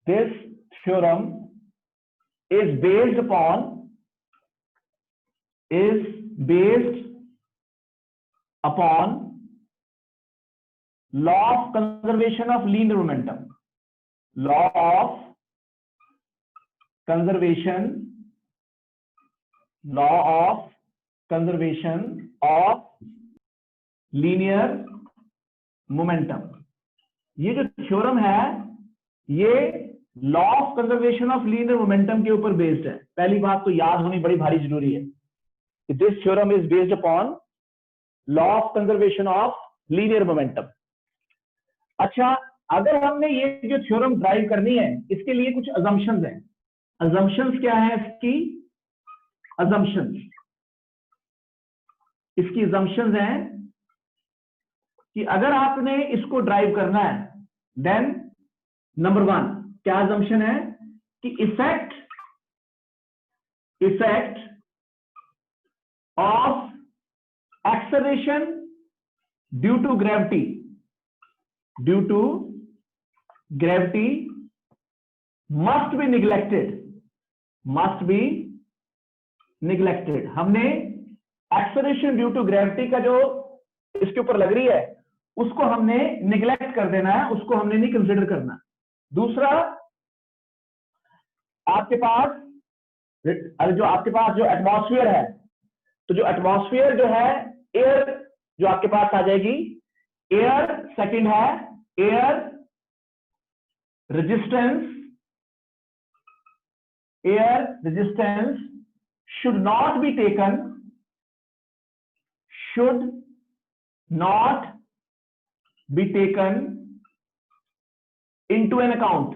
This theorem is based upon law of conservation of linear momentum. Law of conservation of linear momentum. ये जो theorem है ये law of conservation of linear momentum के ऊपर based है. पहली बात तो याद होनी बड़ी भारी जरूरी है कि this theorem is based upon law of conservation of linear momentum. अच्छा, अगर हमने ये जो थ्योरम ड्राइव करनी है इसके लिए कुछ अजम्पशंस हैं. अजम्पशंस क्या है इसकी? इसकी अजम्पशंस हैं कि अगर आपने इसको ड्राइव करना है देन नंबर 1 क्या अजम्पशन है कि effect of acceleration due to gravity must be neglected. हमने एक्सेलरेशन ड्यू टू ग्रेविटी का जो इसके ऊपर लग रही है उसको हमने निग्लेक्ट कर देना है, उसको हमने नहीं कंसिडर करना. दूसरा, आपके पास जो एटमॉस्फेयर है, तो जो एटमॉस्फेयर जो है एयर जो आपके पास आ जाएगी एयर. सेकंड है air resistance should not be taken into an account.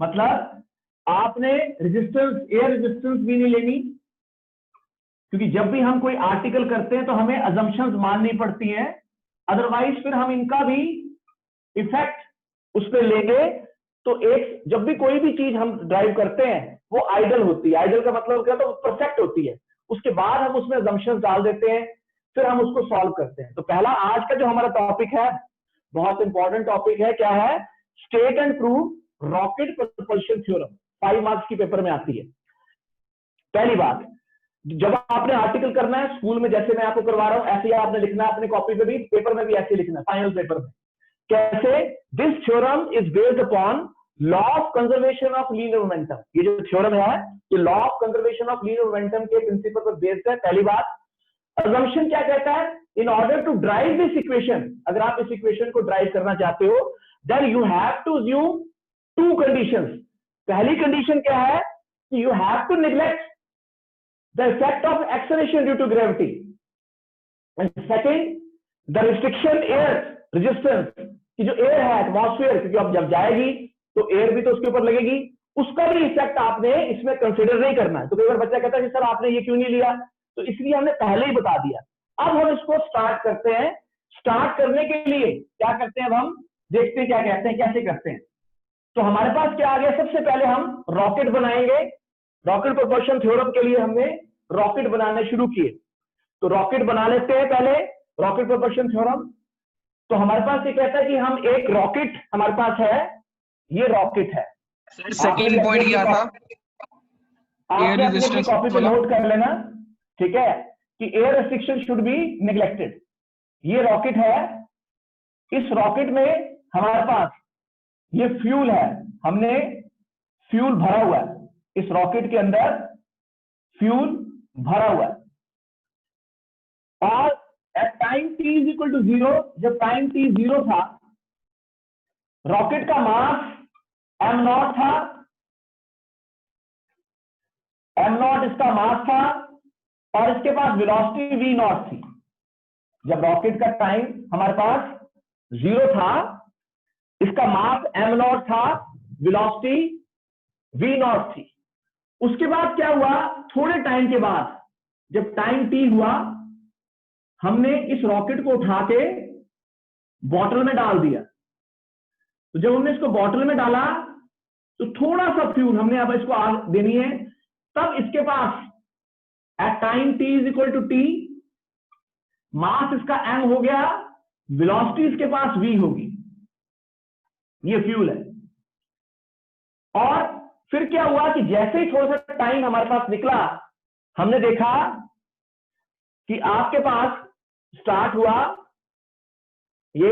मतलब आपने एयर रेजिस्टेंस भी नहीं लेनी, क्योंकि जब भी हम कोई आर्टिकल करते हैं तो हमें अजम्पशंस माननी पड़ती हैं, अदरवाइज फिर हम इनका भी इफेक्ट उस पर लेंगे. तो एक जब भी कोई भी चीज हम ड्राइव करते हैं वो आइडल होती है. आइडल का मतलब क्या? तो परफेक्ट होती है. उसके बाद हम उसमें अजम्पशंस डाल देते हैं, फिर हम उसको सॉल्व करते हैं. तो पहला आज का जो हमारा टॉपिक है बहुत इंपॉर्टेंट टॉपिक है. क्या है? State and prove rocket propulsion theorem. 5 marks की पेपर में आती है. पहली बात, जब आपने आर्टिकल करना है स्कूल में जैसे मैं आपको करवा रहा हूं ऐसे ही आपने लिखना है अपने कॉपी पे भी, पेपर में भी ऐसे लिखना है. फाइनल पेपर में कैसे? This theorem is based upon law of conservation of linear momentum. ये जो थ्योरम है ये law of conservation of linear momentum के प्रिंसिपल पर बेस्ड है. पहली बात, assumption क्या कहता है? In order to derive this equation, अगर आप इस इक्वेशन को ड्राइव करना चाहते हो then you have to assume 2 conditions. पहली कंडीशन क्या है कि you have to neglect the effect of acceleration due to gravity, and second the restriction air resistance, कि जो एयर है एटमॉस्फेयर, क्योंकि अब जब जाएगी तो एयर भी तो उसके ऊपर लगेगी, उसका भी इफेक्ट आपने इसमें कंसिडर नहीं करना है. तो कई बार बच्चा कहता है कि सर आपने ये क्यों नहीं लिया? तो इसलिए हमने पहले ही बता दिया. अब हम इसको स्टार्ट करते हैं. स्टार्ट करने के लिए क्या करते हैं? अब हम देखते हैं क्या कहते हैं, कैसे करते हैं. तो हमारे पास क्या आ गया? सबसे पहले हम रॉकेट बनाएंगे. रॉकेट प्रोपल्शन थ्योरम के लिए हमने रॉकेट बनाने शुरू किए. तो रॉकेट बना लेते हैं पहले, रॉकेट प्रोपल्शन थ्योरम. तो हमारे पास ये कहता है कि हम एक रॉकेट हमारे पास है, ये रॉकेट है. सर सेकंड पॉइंट क्या था? आप अपनी कॉपी पे नोट कर लेना, ठीक है, कि air restriction should be neglected. ये रॉकेट है. इस रॉकेट में हमारे पास ये फ्यूल है, हमने फ्यूल भरा हुआ है. इस रॉकेट के अंदर फ्यूल भरा हुआ है. और at time t is equal to 0, जब टाइम t 0 था, रॉकेट का मास m0 था. m0 इसका मास था और इसके पास वेलोसिटी v0 थी. जब रॉकेट का टाइम हमारे पास 0 था, इसका मास m0 था, वेलोसिटी v0 थी. उसके बाद क्या हुआ? थोड़े टाइम के बाद जब टाइम t हुआ, हमने इस रॉकेट को उठा के बॉटल में डाल दिया. तो जब हमने इसको बॉटल में डाला तो थोड़ा सा फ्यूल हमने अब इसको आग देनी है. तब इसके पास at time t is equal to t, mass इसका m हो गया, वेलोसिटी इसके पास v होगी. ये फ्यूल है। और फिर क्या हुआ कि जैसे ही थोड़ा सा टाइम हमारे पास निकला, हमने देखा कि आपके पास स्टार्ट हुआ ये,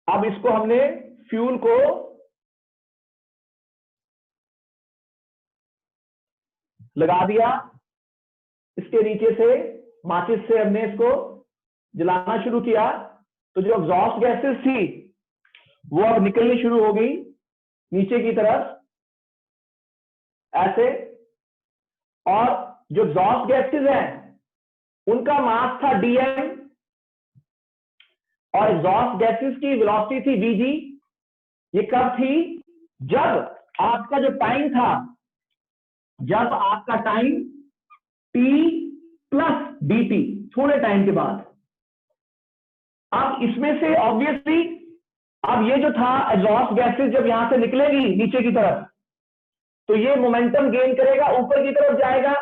अब इसको हमने फ्यूल को लगा दिया, इसके नीचे से माचिस से हमने इसको जलाना शुरू किया, तो जो एग्जॉस्ट गैसेस थी वो अब निकलनी शुरू हो गई नीचे की तरफ ऐसे। और जो एग्जॉस्ट गैसेस हैं उनका मास था dm, और एग्जॉस्ट गैसेस की वेलोसिटी थी vg। ये कब थी? जब आपका जो टाइम था, जब आपका टाइम t प्लस dt, थोड़े टाइम के बाद। अब इसमें से ऑब्वियसली अब ये जो था एग्जॉस्ट गैसेस जब यहां से निकलेगी नीचे की तरफ, तो ये मोमेंटम गेन करेगा, ऊपर की तरफ जाएगा।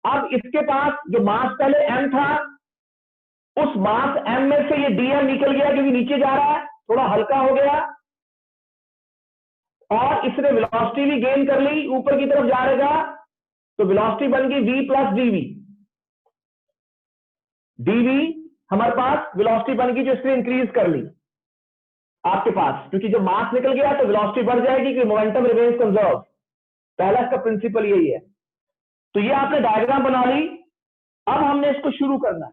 अब इसके पास जो मास पहले m था, उस मास m में से ये dm निकल गया क्योंकि नीचे जा रहा है, थोड़ा हल्का हो गया, और इसने वेलोसिटी भी गेन कर ली, ऊपर की तरफ जाएगा, तो वेलोसिटी बन गई v प्लस dv। dv हमारे पास वेलोसिटी बन गई जो इसने इंक्रीज कर ली आपके पास, क्योंकि जब मास निकल गया तो वेलोसिटी बढ़ जाएगी कि मोमेंटम रिमेन्स कंजर्व। पहला इसका प्रिंसिपल यही है। तो ये आपने डायग्राम बना ली। अब हमने इसको शुरू करना है,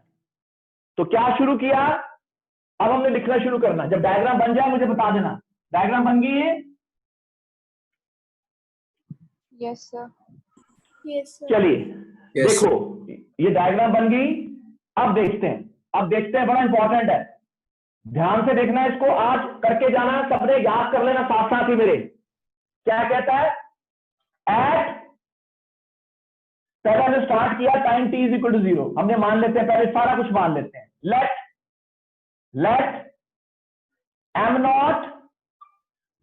तो क्या शुरू किया? अब हमने लिखना शुरू करना। जब डायग्राम बन जाए मुझे बता देना। डायग्राम बन गई है? Yes sir. चलिए Yes, देखो, ये डायग्राम बन गई। अब देखते हैं, बड़ा इंपॉर्टेंट है, ध्यान से देखना है इसको, आज करके जाना, सबने याद कर लेना साथ साथ ही मेरे। क्या कहता है? एट, पहले हमने स्टार्ट किया time t is equal to 0, हमने मान लेते हैं, पहले सारा कुछ मान लेते हैं। Let m nought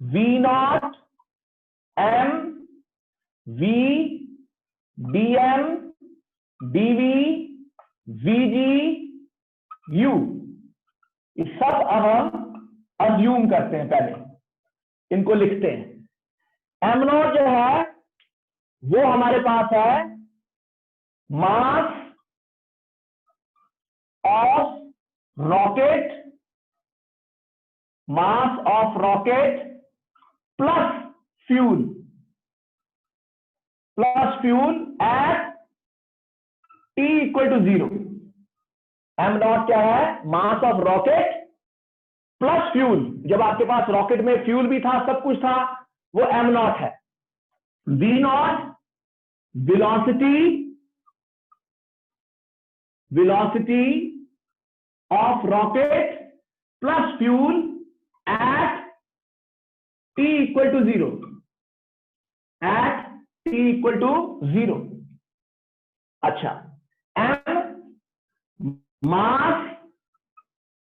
v nought m v dm dv vg u, ये सब अब हम अज्यूम करते हैं, पहले इनको लिखते हैं। m नॉट जो है वो हमारे पास है mass of rocket, plus fuel at t equal to 0। m nought क्या है? Mass of rocket plus fuel. जब आपके पास रॉकेट में फ्यूल भी था, सब कुछ था, वो m नॉट है। v not velocity of rocket plus fuel at t equal to 0, अच्छा, m mass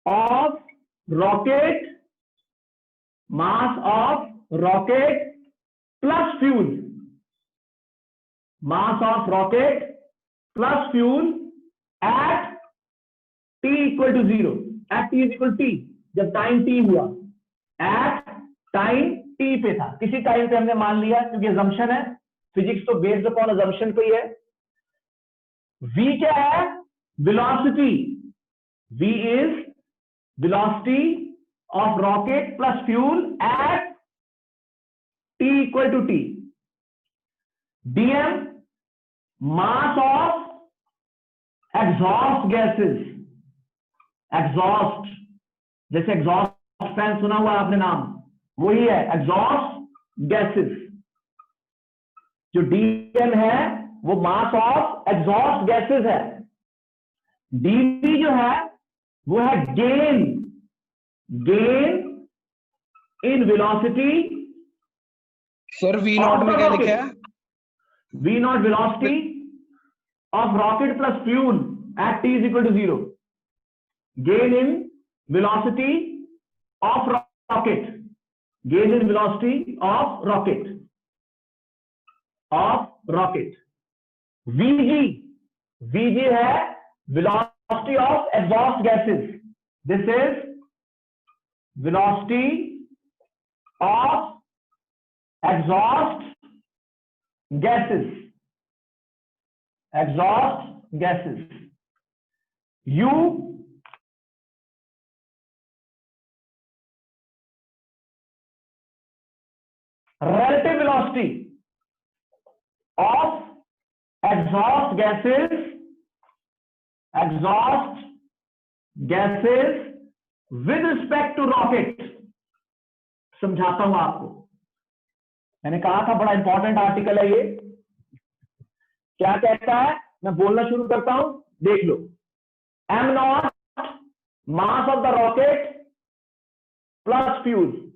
of rocket plus fuel, at t equal to 0, at t is equal to t, जब टाइम t हुआ, at time t पे था, किसी time पे हमने मान लिया क्योंकि assumption है, फिजिक्स तो बेस्ड अपॉन assumption पे ही है। v क्या है? velocity, v is velocity of rocket plus fuel at t equal to t, dm mass of exhaust gases, exhaust, जैसे एग्जॉस्ट फैन सुना हुआ आपने नाम, वही है एग्जॉस्ट गैसेस। जो डीएम है वो मास ऑफ एग्जॉस्ट गैसेस है। डीवी जो है वो है gain in velocity. Sir v nought में क्या लिखा है? V nought velocity of rocket plus fuel at t is equal to 0, gain in velocity of rocket, vg है velocity of exhaust gases, this is velocity of exhaust gases, u relative velocity of exhaust gases with respect to rocket. समझाता हूं आपको, मैंने कहा था बड़ा important article है ये। क्या कहता है, मैं बोलना शुरू करता हूं, देख लो। m not mass of the rocket plus fuel,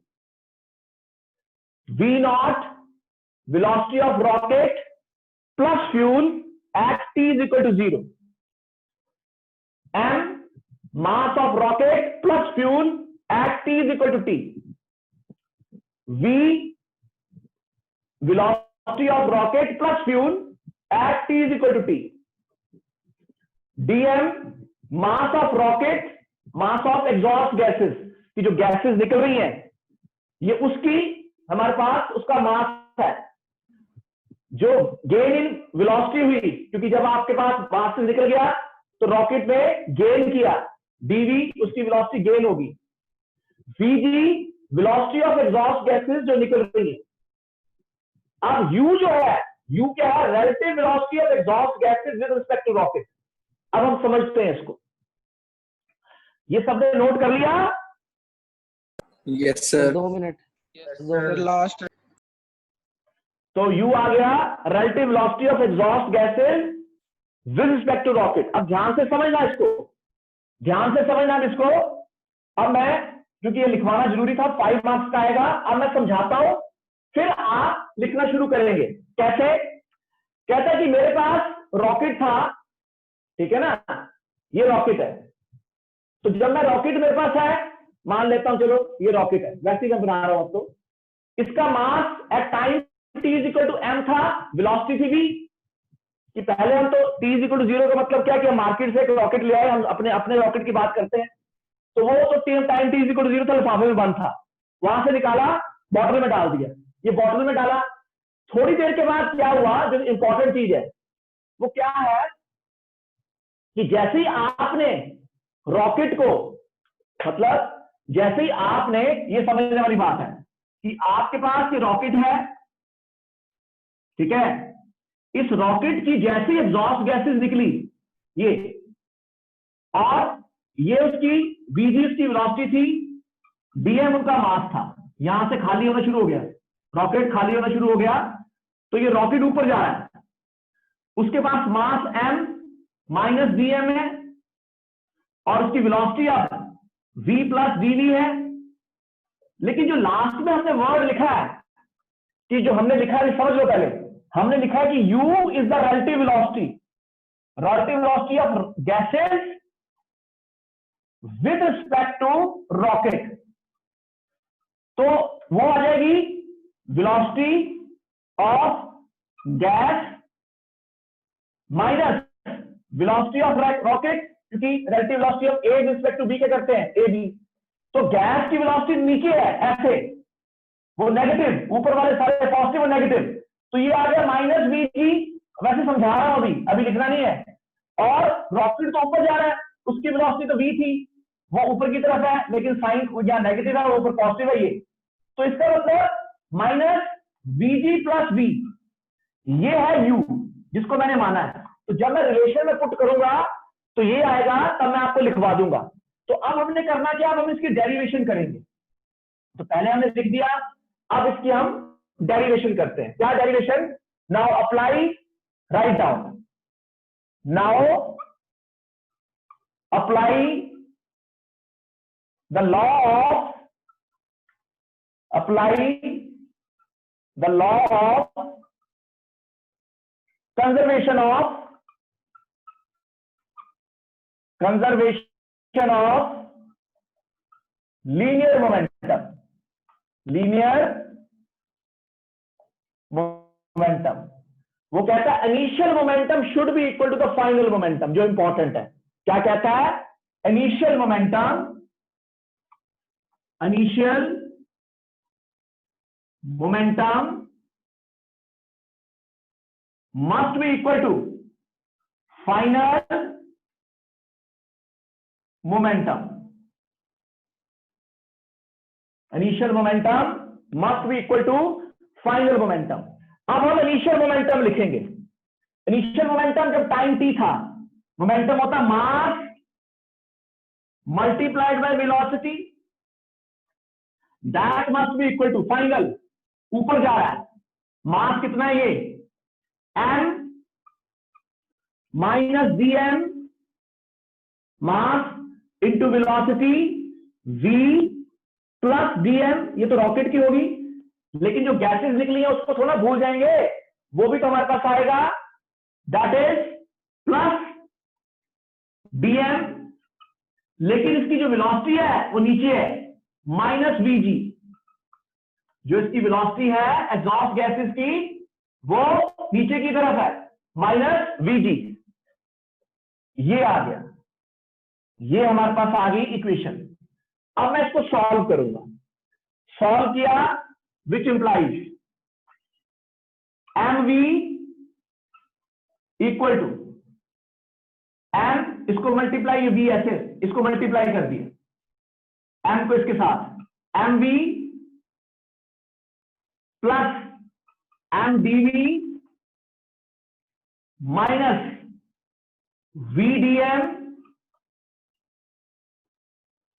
v not velocity of rocket plus fuel at t is equal to 0. m mass of rocket plus fuel at t is equal to t. v velocity of rocket plus fuel at t is equal to t. dm mass of rocket, mass of exhaust gases, कि जो gases निकल रही हैं ये उसकी हमारे पास उसका मास है। जो गेन इन वेलोसिटी हुई, क्योंकि जब आपके पास मास से निकल गया तो रॉकेट में गेन किया, dv उसकी वेलोसिटी गेन होगी। vg velocity of exhaust gases जो निकल रही है। अब u जो है, u क्या है, relative velocity of exhaust gases with respect to rocket. अब हम समझते हैं इसको, ये सबने नोट कर लिया? Yes sir. 2 minute last. तो u आ गया relative velocity of exhaust gases with respect to rocket. अब ध्यान से समझना इसको, ध्यान से समझना इसको। अब मैं, क्योंकि ये लिखवाना जरूरी था, 5 मार्क्स का आएगा। अब मैं समझाता हूं, फिर आप लिखना शुरू करेंगे। कैसे? कहता है कि मेरे पास रॉकेट था, ठीक है ना, ये रॉकेट है। तो जब मैं रॉकेट मेरे पास है, मान लेता हूं चलो ये रॉकेट है, वैसे ही मैं बना रहा हूं तो इसका mass at time t is equal to m था, वेलोसिटी थी v। कि पहले हम तो t इज इक्वल टू 0 का मतलब क्या कि हम मार्केट से एक रॉकेट ले आए, हम अपने रॉकेट की बात करते हैं। तो वो तो time t is equal to 0 था, लिफाफे में बंद था, वहां से निकाला, बॉटल में डाल दिया। ये बॉटल में डाला, थोड़ी देर के बाद क्या हुआ, जो इंपॉर्टेंट चीज है वो क्या है कि जैसे ही आपने रॉकेट को, मतलब जैसे ही आपने, ये समझने वाली बात है कि आपके पास ये रॉकेट है, ठीक है, इस रॉकेट की जैसी एग्जॉस्ट गैसेस निकली ये, और ये उसकी vg उसकी वेलोसिटी थी, dm उनका मास था। यहां से खाली होना शुरू हो गया, रॉकेट खाली होना शुरू हो गया, तो ये रॉकेट ऊपर जा रहा है, उसके पास मास m माइनस dm है, और उसकी वेलोसिटी अब v प्लस dv है। लेकिन जो लास्ट में हमने वर्ड लिखा है, कि जो हमने लिखा है, समझ लो, पहले हमने लिखा है कि u is the relative velocity of gases with respect to rocket. तो वो आ जाएगी velocity of gas minus velocity of rocket, क्योंकि relative velocity of A with respect to B क्या करते हैं, ए बी। तो गैस की वेलोसिटी नीचे है ऐसे, वो नेगेटिव, ऊपर वाले सारे पॉजिटिव और नेगेटिव। तो ये आ गया माइनस वी जी, वैसे समझा रहा हूं, अभी लिखना नहीं है। और रॉकेट तो ऊपर जा रहा है, उसकी वेलोसिटी तो वी थी, वो ऊपर की तरफ है, लेकिन साइन यहाँ नेगेटिव है, वो ऊपर पॉजिटिव है ये। तो इसका मतलब minus V G plus V, ये है यू जिसको मैंने माना है। तो जब मैं रिलेशन में पुट करूंगा तो ये आएगा, तब मैं आपको लिखवा दूंगा। तो अब हमने करना क्या, अब हम इसकी डेरिवेशन करेंगे। तो पहले हमने लिख दिया, अब इसकी हम डेरिवेशन करते हैं। क्या derivation? Now apply, write down, now apply the law of, apply the law of conservation of linear momentum, वो कहता है initial momentum should be equal to the final momentum. जो इंपॉर्टेंट है, क्या कहता है, initial momentum initial momentum must be equal to final momentum. Initial momentum must be equal to final momentum. अब हम इनिशियल मोमेंटम लिखेंगे. इनिशियल मोमेंटम जब time t था, मोमेंटम होता mass multiplied by velocity, that must be equal to final. ऊपर जा रहा है, मास कितना है ये, m minus dm mass into velocity v plus dm. ये तो रॉकेट की होगी, लेकिन जो गैसेस निकली है उसको थोड़ा भूल जाएंगे, वो भी तो हमारे पास आएगा, दैट इज प्लस dm. लेकिन इसकी जो वेलोसिटी है वो नीचे है, माइनस vg. जो इसकी वेलोसिटी है एग्जॉस्ट गैसेस की वो नीचे की तरफ है, माइनस vg. ये आ गया, ये हमारे पास आ गई इक्वेशन. अब मैं इसको सॉल्व करूंगा. सॉल्व किया, which implies mv equal to m, इसको मल्टीप्लाई, v ऐसे इसको मल्टीप्लाई कर दिया, m को इसके साथ, mv plus mdv minus vdm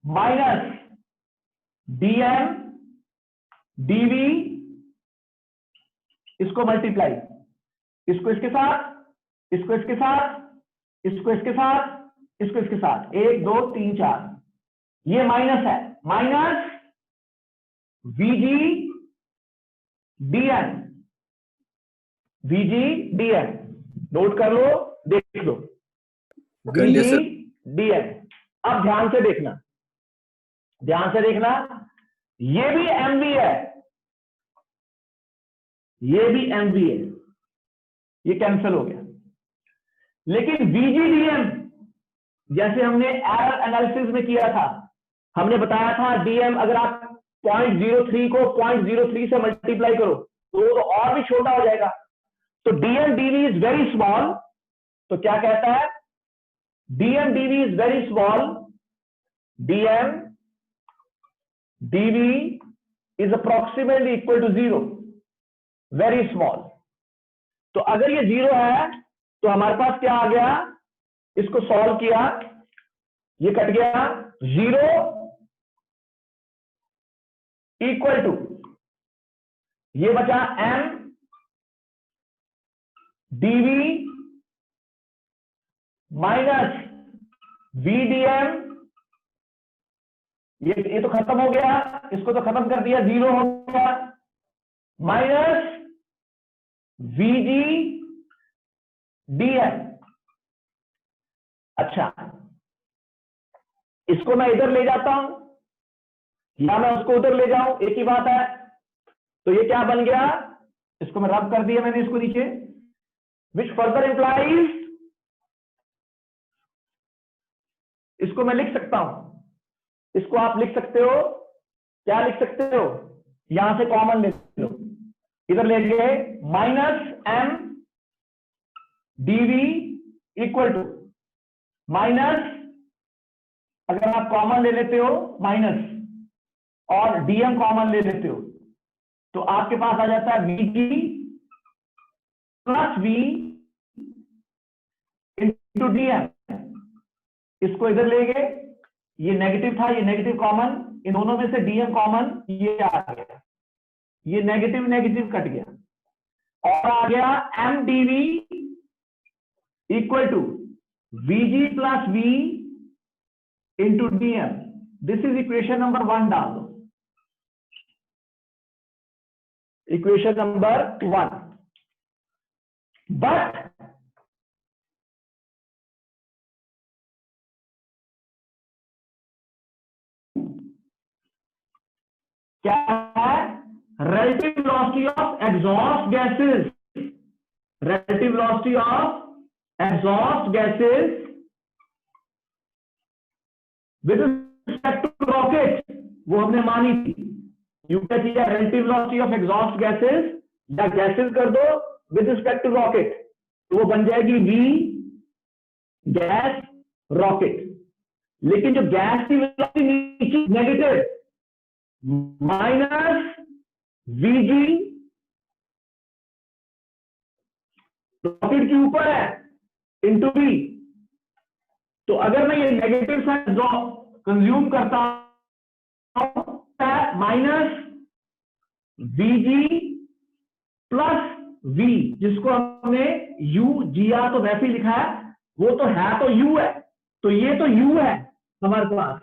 minus dm dv, इसको मल्टीप्लाई, इसको इसके साथ, इसको इसके साथ, इसको इसके साथ, इसको इसके साथ, 1 2 3 4, ये माइनस है, minus vg dm, vg dm. Note कर लो, देख लो, vg dm. अब ध्यान से देखना, ध्यान से देखना, ये भी mv है, ये भी mv है, ये कैंसिल हो गया. लेकिन vgdm जैसे हमने एरर एनालिसिस में किया था, हमने बताया था dm अगर आप 0.03 को 0.03 से मल्टीप्लाई करो तो और भी छोटा हो जाएगा. तो dm dv is very small. तो क्या कहता है, dm dv is very small, dm dv is approximately equal to 0, very small. तो अगर ये 0 है तो हमारे पास क्या आ गया, इसको सॉल्व किया, ये कट गया, 0 इक्वल टू ये बचा m dv माइनस vdm. ये तो खत्म हो गया, इसको तो खत्म कर दिया, 0 हो गया, माइनस vg dm. अच्छा, इसको मैं इधर ले जाता हूं या मैं उसको उधर ले जाऊं, एक ही बात है. तो ये क्या बन गया, इसको मैं रब कर दिया मैंने, इसको नीचे, विच फर्दर इंप्लाइज, इसको मैं लिख सकता हूं, इसको आप लिख सकते हो, क्या लिख सकते हो, यहां से कॉमन ले लो, इधर ले गए, minus m dv equal to minus, अगर आप कॉमन ले लेते हो माइनस और dm कॉमन ले लेते हो तो आपके पास आ जाता है vg plus v into dm. इसको इधर ले गए, ये नेगेटिव था, ये नेगेटिव कॉमन, इन दोनों में से dm कॉमन, ये आ गया, ये नेगेटिव नेगेटिव कट गया, और आ गया m dv equal to vg plus v into dm. This is equation number 1. डाल दो इक्वेशन नंबर 1. बट क्या है, relative velocity of exhaust gases, relative velocity of exhaust gases with respect to rocket वो हमने मानी थी। यू क्या चाहिए, relative velocity of exhaust gases या गैसेस कर दो विद रिस्पेक्ट टू रॉकेट, तो वो बन जाएगी वी गैस रॉकेट। लेकिन जो गैस की वेलोसिटी नीचे नेगेटिव माइनस वीजी रॉकेट के ऊपर है इंटू वी। तो अगर मैं ये नेगेटिव साइन कंज्यूम करता हूं माइनस वीजी प्लस वी, जिसको हमने यू जिया तो वैसे ही लिखा है, वो तो यू है, तो ये तो यू है हमारे पास।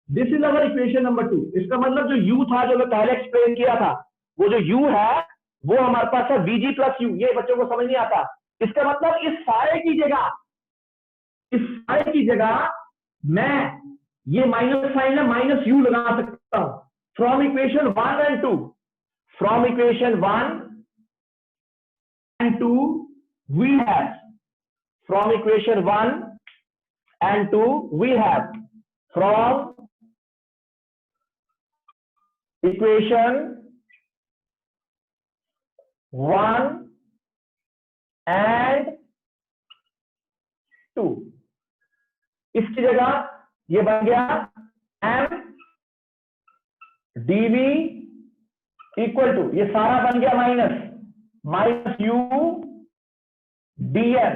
This is our equation number 2। इसका मतलब जो यू था, जो मैं पहले एक्सप्लेन किया था, वो जो यू है वो हमारे पास है वीजी प्लस यू। ये बच्चों को समझ नहीं आता। इसका मतलब इस सारे की जगह मैं ये माइनस साइन है, माइनस यू लगा सकता हूं from equation 1 and 2। From equation 1 and 2 we have, from equation 1 and 2 we have, from equation 1 and 2 इसकी जगह ये बन गया m dv इक्वल टू, ये सारा बन गया minus U dm।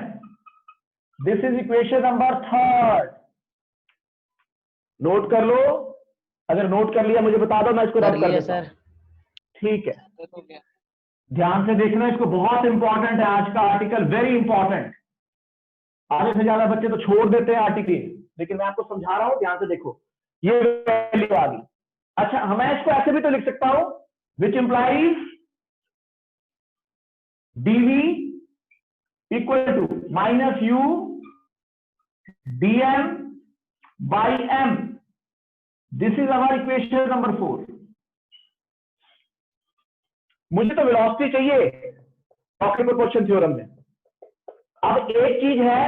This is equation number 3। Note कर लो, अगर नोट कर लिया मुझे बता दो, मैं इसको रब कर देता हूं। ठीक है, ध्यान से देखना, इसको बहुत इंपॉर्टेंट है आज का आर्टिकल, वेरी इंपॉर्टेंट। आधे से ज्यादा बच्चे तो छोड़ देते हैं आर्टिकल, लेकिन मैं आपको समझा रहा हूं, ध्यान से देखो। ये वैल्यू आ गई। अच्छा, मैं इसको ऐसे भी तो लिख सकता हूं, which implies dv equal to minus U dm by m। This is our equation number 4। मुझे तो वेलोसिटी चाहिए रॉकेट प्रोपोर्शन थ्योरम में। अब एक चीज है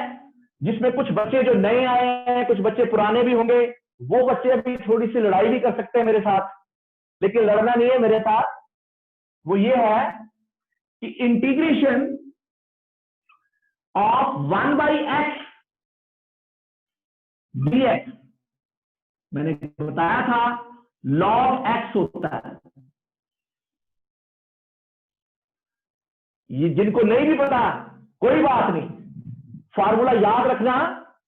जिसमें कुछ बच्चे जो नए आए हैं, कुछ बच्चे पुराने भी होंगे, वो बच्चे अभी थोड़ी सी लड़ाई भी कर सकते हैं मेरे साथ, लेकिन लड़ना नहीं है मेरे साथ। वो ये है कि इंटीग्रेशन ऑफ 1/x dx, मैंने बताया था log x होता है। ये जिनको नहीं भी पता कोई बात नहीं, फार्मूला याद रखना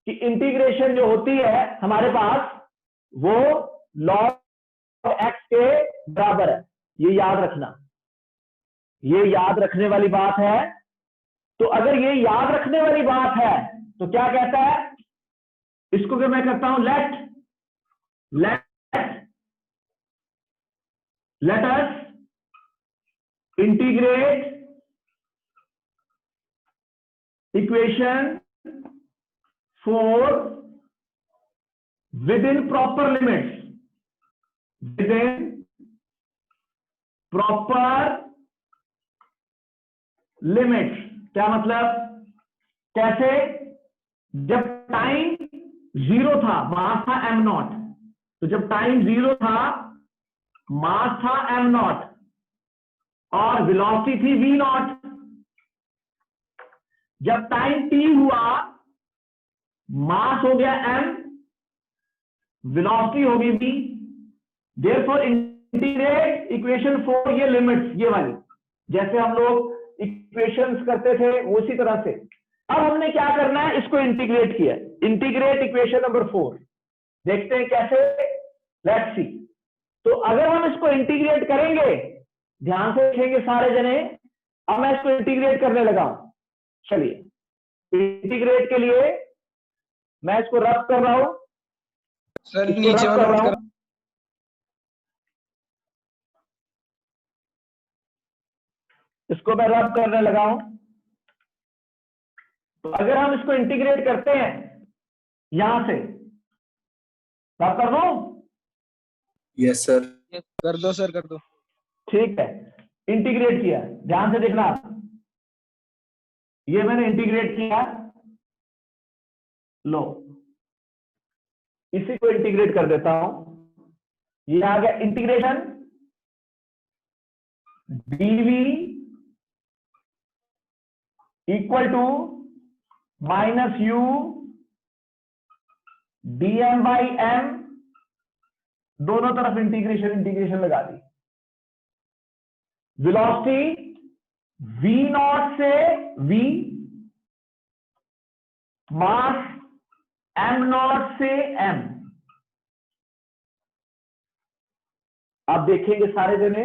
कि इंटीग्रेशन जो होती है हमारे पास वो log x के बराबर है। ये याद रखना, ये याद रखने वाली बात है। तो अगर ये याद रखने वाली बात है तो क्या कहता है, इसको कि मैं करता हूं let us integrate equation 4 within proper limits, within proper limits। क्या मतलब, कैसे? जब टाइम 0 था, मास था m0, तो जब टाइम 0 था, मास था m0 और वेलोसिटी थी v0। जब टाइम t हुआ, मास हो गया m, वेलोसिटी होगी v। देयरफॉर इंटीग्रेट इक्वेशन 4, ये लिमिट्स, ये वाली, जैसे हम लोग इक्वेशंस करते थे उसी तरह से। अब हमने क्या करना है, इसको इंटीग्रेट किया, इंटीग्रेट इक्वेशन नंबर 4। देखते हैं कैसे, लेट्स सी। तो अगर हम इसको इंटीग्रेट करेंगे, ध्यान से देखेंगे सारे जने। अब मैं इसको इंटीग्रेट करने लगा हूं। चलिए, इंटीग्रेट के लिए मैं इसको रब कर रहा हूं, सर इसको नीचे रब वाला कर रहा मत हूं। कर। इसको मैं रब करने लगा हूं। तो अगर हम इसको इंटीग्रेट करते हैं यहां से, रब कर दूं? Yes sir. कर दो सर, कर दो। ठीक है, इंटीग्रेट किया, ध्यान से देखना। ये मैंने इंटीग्रेट किया, लो इसी को इंटीग्रेट कर देता हूं। ये आ गया integration dv equal to minus u dm by m, दोनों तरफ इंटीग्रेशन लगा दी। वेलोसिटी v नॉट से v, मास m नॉट से m। आप देखेंगे सारे जने,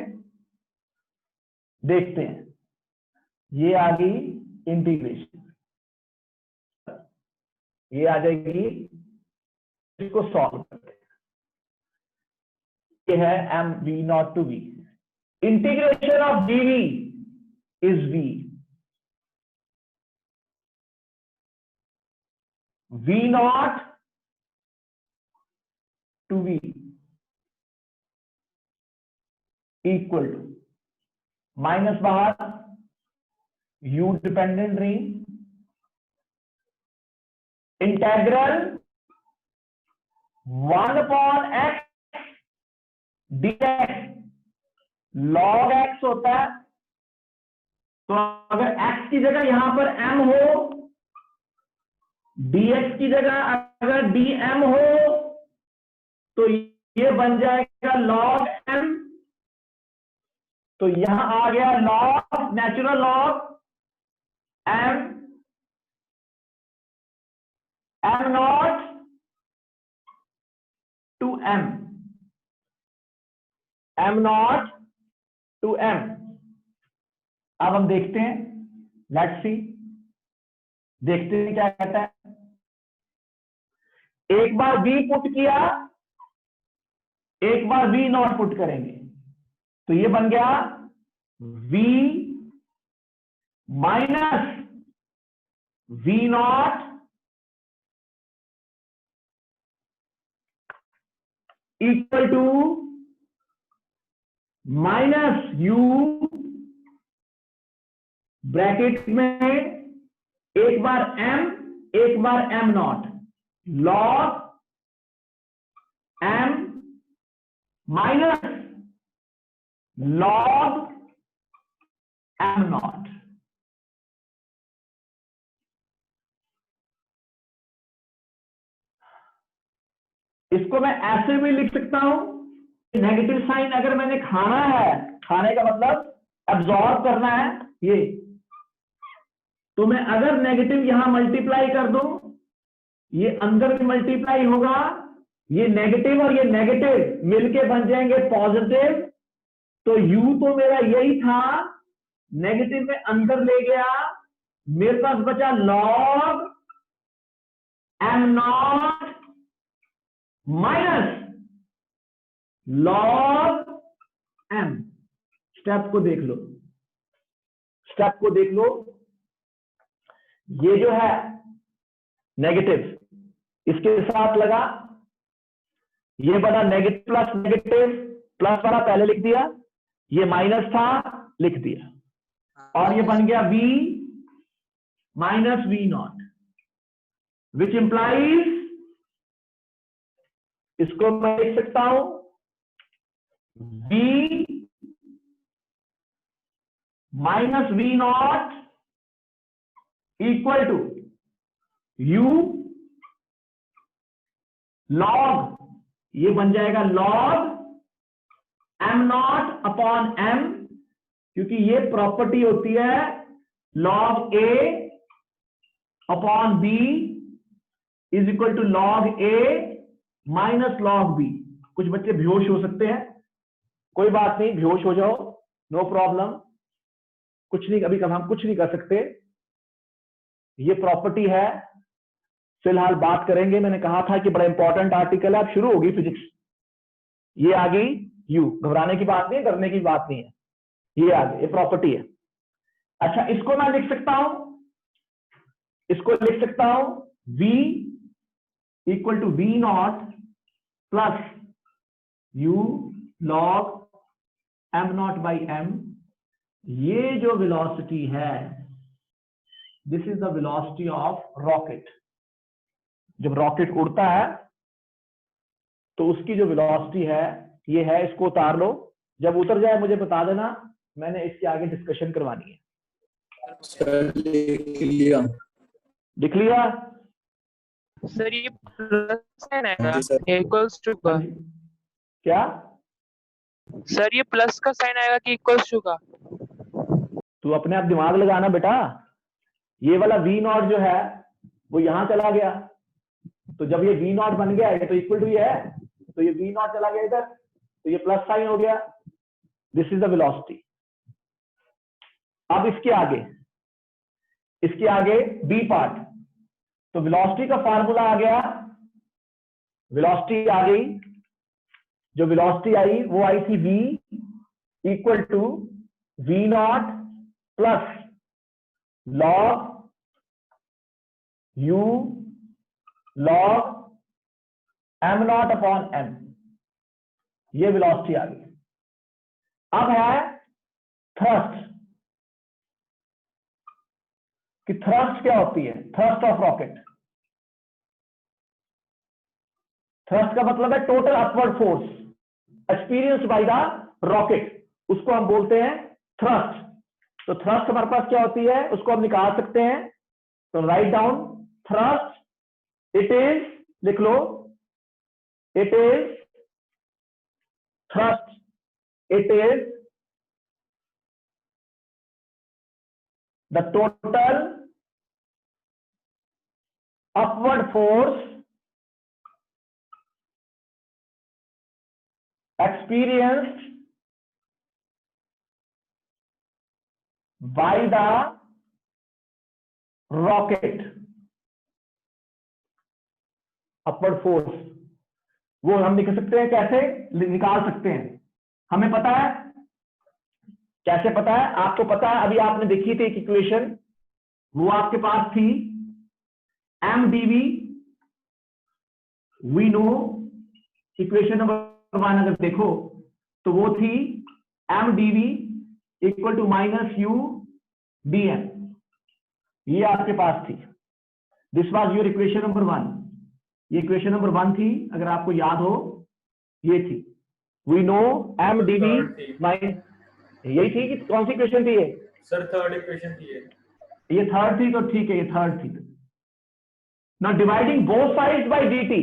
देखते हैं, ये आ गई इंटीग्रेशन, ये आ जाएगी, इसको सॉल्व करते हैं। ये है m v naught to v, integration of dv is v naught to v equal to minus बाहर u डिपेंडेंट रही, integral 1/x dx log x होता है। तो अगर x की जगह यहां पर m हो, dx की जगह अगर dm हो, तो ये बन जाएगा log m। तो यहां आ गया log, natural log m naught to m naught to m। अब हम देखते हैं, लेट्स सी, देखते हैं क्या कहता है। एक बार v पुट किया, एक बार v नॉट पुट करेंगे, तो ये बन गया v minus v naught equal to minus u bracket में एक बार m, एक बार m naught, log m minus log m naught. इसको मैं ऐसे भी लिख सकता हूं, नेगेटिव साइन अगर मैंने खाना है, खाने का मतलब एब्जॉर्ब करना है ये, तो मैं अगर नेगेटिव यहां मल्टीप्लाई कर दूं, ये अंदर भी मल्टीप्लाई होगा, ये नेगेटिव और ये नेगेटिव मिलके बन जाएंगे पॉजिटिव। तो u तो मेरा यही था, नेगेटिव में अंदर ले गया, मेरे पास बचा log m not minus log m। Step को देख लो, स्टेप को देख लो, ये जो है नेगेटिव इसके साथ लगा, ये बना नेगेटिव प्लस नेगेटिव, प्लस वाला पहले लिख दिया, ये माइनस था लिख दिया, और ये बन गया v minus v naught, which implies, इसको मैं लिख सकता हूं v minus v naught equal to u log, ये बन जाएगा log m naught upon m, क्योंकि ये प्रॉपर्टी होती है log a upon b is equal to log a minus log b। कुछ बच्चे बेहोश हो सकते हैं, कोई बात नहीं, बेहोश हो जाओ, नो प्रॉब्लम, कुछ नहीं, अभी हम कुछ नहीं कर सकते, ये प्रॉपर्टी है, फिलहाल बात करेंगे। मैंने कहा था कि बड़ा इंपॉर्टेंट आर्टिकल है, अब शुरू होगी फिजिक्स। ये आ गई u, घबराने की बात नहीं, डरने की बात नहीं है, ये आ गई, ये प्रॉपर्टी है। अच्छा, इसको मैं लिख सकता हूं, इसको लिख सकता हूं v equal to v naught plus u log m naught by m। ये जो वेलोसिटी है, this is the velocity of rocket. जब रॉकेट उड़ता है तो उसकी जो वेलोसिटी है ये है, इसको उतार लो, जब उतर जाए मुझे बता देना, मैंने इसके आगे डिस्कशन करवानी है। सर लिख लिया। लिख लिया? सर ये प्लस साइन आएगा जी सर। इक्वल्स टू का? हाँ जी। क्या? सर ये प्लस का साइन आएगा कि इक्वल्स टू का? तू अपने आप दिमाग लगाना बेटा। ये वाला V नॉट जो है वो यहां चला गया, तो जब ये V नॉट बन गया, ये तो इक्वल टू ये है, तो ये V नॉट चला गया इधर, तो ये प्लस साइन हो गया। This is the velocity. अब इसके आगे B पार्ट, तो वेलोसिटी का फार्मूला आ गया, वेलोसिटी आ गई, जो वेलोसिटी आई वो आई थी V equal to V naught plus log U log m naught upon m, ये वेलोसिटी आ गई। अब है थ्रस्ट, कि थ्रस्ट क्या होती है, थ्रस्ट ऑफ रॉकेट। थ्रस्ट का मतलब है total upward force experienced by the rocket, उसको हम बोलते हैं थ्रस्ट। तो थ्रस्ट हमारे पास क्या होती है, उसको हम निकाल सकते हैं। तो write down thrust, it is, लिख लो, it is thrust, it is the total upward force experienced by the rocket। upward force वो हम निकाल सकते हैं, कैसे निकाल सकते हैं, हमें पता है कैसे पता है, आपको पता है, अभी आपने देखी थी एक इक्वेशन, वो आपके पास थी mdv, we know, equation number 1 अगर देखो तो वो थी mdv equal to minus u dm, ये आपके पास थी। This was your equation number 1, ये इक्वेशन नंबर 1 थी, अगर आपको याद हो, ये थी, वी नो mdv माइनस, यही थी कि कौन सी इक्वेशन थी ये? सर थर्ड इक्वेशन थी ये थर्ड थी, तो ठीक है, ये थर्ड थी। Now dividing both sides by dt,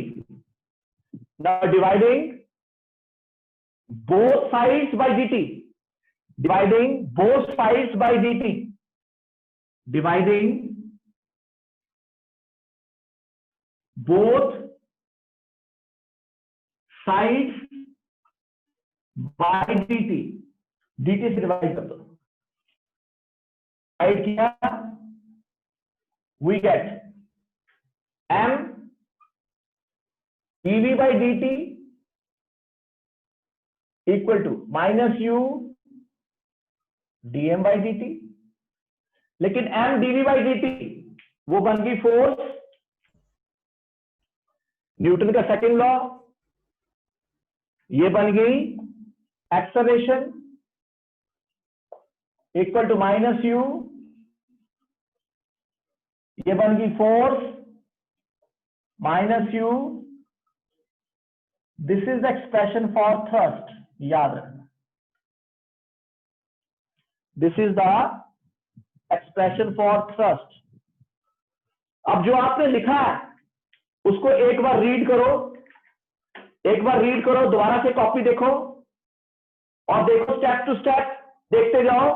now dividing both sides by dt, dividing both sides by dt, dividing both sides by dt, dt से डिवाइड कर दो, डिवाइड किया, we get m dv by dt equal to minus u dm by dt। लेकिन m dv by dt वो बन गई force, Newton का second law, ये बन गई acceleration equal to minus u, ये बन गई force minus u। This is the expression for thrust, याद रखना, this is the expression for thrust. अब जो आपने लिखा है उसको एक बार रीड करो, एक बार रीड करो, दोबारा से कॉपी देखो और देखो, स्टेप टू स्टेप देखते जाओ,